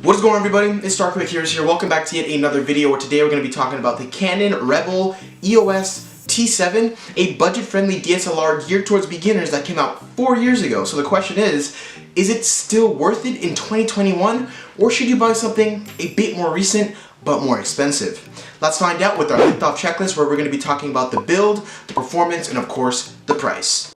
What is going on, everybody? It's Dark Heroes here. Welcome back to yet another video where today we're going to be talking about the Cannon Rebel EOS T7, a budget-friendly DSLR geared towards beginners that came out 4 years ago. So the question is it still worth it in 2021, or should you buy something a bit more recent but more expensive? Let's find out with our liftoff checklist, where we're going to be talking about the build, the performance, and of course, the price.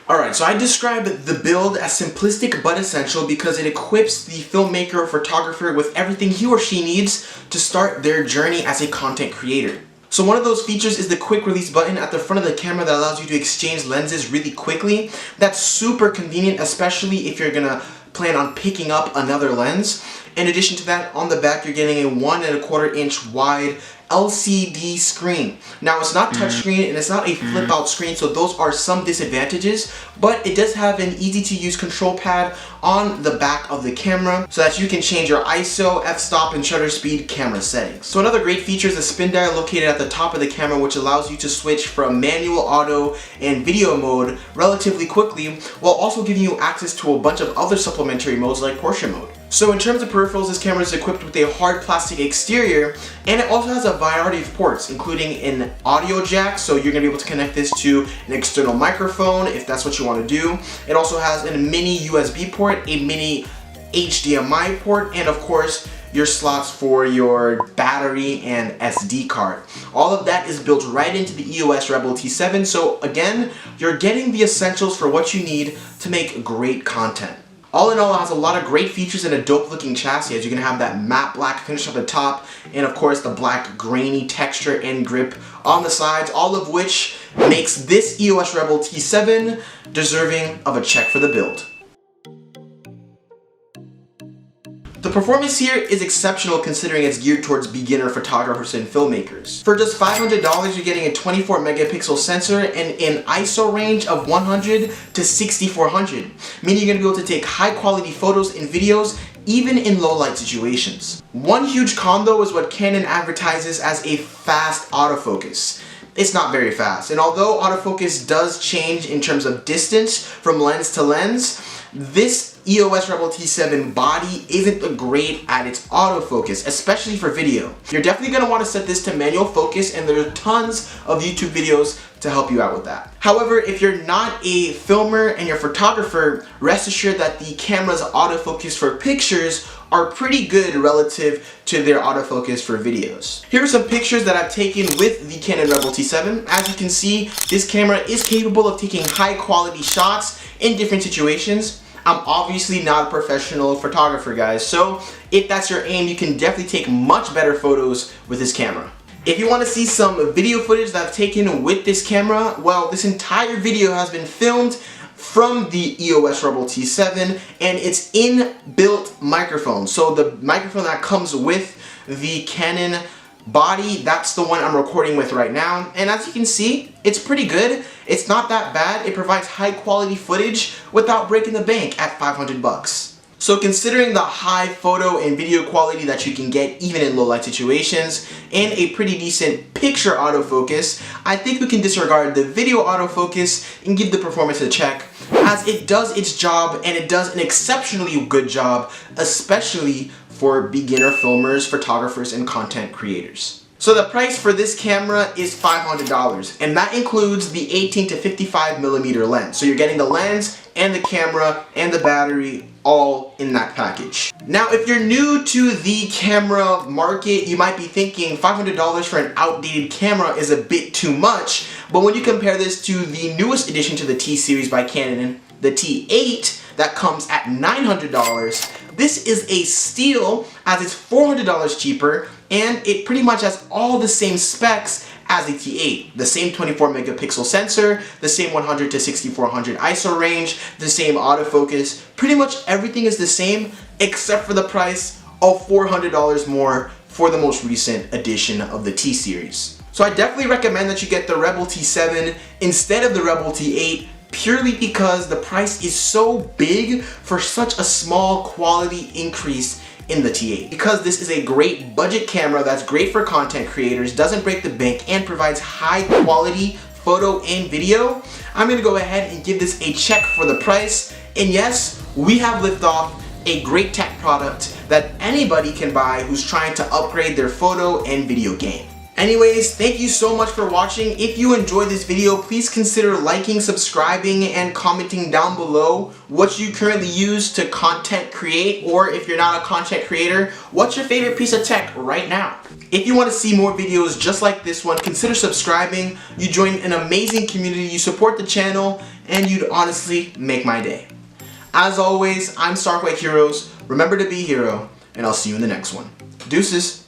Alright, so I described the build as simplistic but essential because it equips the filmmaker or photographer with everything he or she needs to start their journey as a content creator. So one of those features is the quick release button at the front of the camera that allows you to exchange lenses really quickly. That's super convenient, especially if you're gonna plan on picking up another lens. In addition to that, on the back you're getting a 1¼ inch wide LCD screen. Now it's not touchscreen and it's not a flip out screen, so those are some disadvantages, but it does have an easy to use control pad on the back of the camera so that you can change your ISO, f-stop, and shutter speed camera settings. So another great feature is the spin dial located at the top of the camera, which allows you to switch from manual, auto, and video mode relatively quickly, while also giving you access to a bunch of other supplementary modes like portrait mode. So in terms of peripherals, this camera is equipped with a hard plastic exterior, and it also has a variety of ports, including an audio jack, so you're going to be able to connect this to an external microphone if that's what you want to do. It also has a mini USB port, a mini HDMI port, and of course your slots for your battery and SD card. All of that is built right into the EOS Rebel T7, so again, you're getting the essentials for what you need to make great content. All in all, it has a lot of great features and a dope looking chassis, as you can have that matte black finish at the top, and of course the black grainy texture and grip on the sides, all of which makes this EOS Rebel T7 deserving of a check for the build. The performance here is exceptional considering it's geared towards beginner photographers and filmmakers. For just $500, you're getting a 24 megapixel sensor and an ISO range of 100 to 6400, meaning you're going to be able to take high quality photos and videos even in low light situations. One huge con though is what Canon advertises as a fast autofocus. It's not very fast, and although autofocus does change in terms of distance from lens to lens, this EOS Rebel T7 body isn't great at its autofocus, especially for video. You're definitely going to want to set this to manual focus, and there are tons of YouTube videos to help you out with that. However, if you're not a filmer and you're a photographer, rest assured that the camera's autofocus for pictures are pretty good relative to their autofocus for videos. Here are some pictures that I've taken with the Cannon Rebel T7. As you can see, this camera is capable of taking high quality shots in different situations. I'm obviously not a professional photographer, guys, so if that's your aim, you can definitely take much better photos with this camera. If you want to see some video footage that I've taken with this camera, well, this entire video has been filmed from the EOS Rebel T7, and it's in-built microphone. So the microphone that comes with the Canon body, that's the one I'm recording with right now, and as you can see, it's pretty good. It's not that bad. It provides high quality footage without breaking the bank at $500. So considering the high photo and video quality that you can get even in low light situations and a pretty decent picture autofocus, I think we can disregard the video autofocus and give the performance a check, as it does its job, and it does an exceptionally good job, especially for beginner filmers, photographers, and content creators. So the price for this camera is $500, and that includes the 18 to 55 millimeter lens. So you're getting the lens and the camera and the battery all in that package. Now, if you're new to the camera market, you might be thinking $500 for an outdated camera is a bit too much, but when you compare this to the newest addition to the T series by Canon, the T8, that comes at $900, this is a steal, as it's $400 cheaper, and it pretty much has all the same specs as the T8. The same 24 megapixel sensor, the same 100 to 6400 ISO range, the same autofocus. Pretty much everything is the same except for the price of $400 more for the most recent edition of the T series. So I definitely recommend that you get the Rebel T7 instead of the Rebel T8, purely because the price is so big for such a small quality increase in the T8. Because this is a great budget camera that's great for content creators, doesn't break the bank, and provides high quality photo and video, I'm gonna go ahead and give this a check for the price. And yes, we have liftoff. a great tech product that anybody can buy who's trying to upgrade their photo and video game. Anyways, thank you so much for watching. If you enjoyed this video, please consider liking, subscribing, and commenting down below what you currently use to content create, or if you're not a content creator, what's your favorite piece of tech right now? If you want to see more videos just like this one, consider subscribing. You join an amazing community, you support the channel, and you'd honestly make my day. As always, I'm Stark White Heroes. Remember to be a hero, and I'll see you in the next one. Deuces.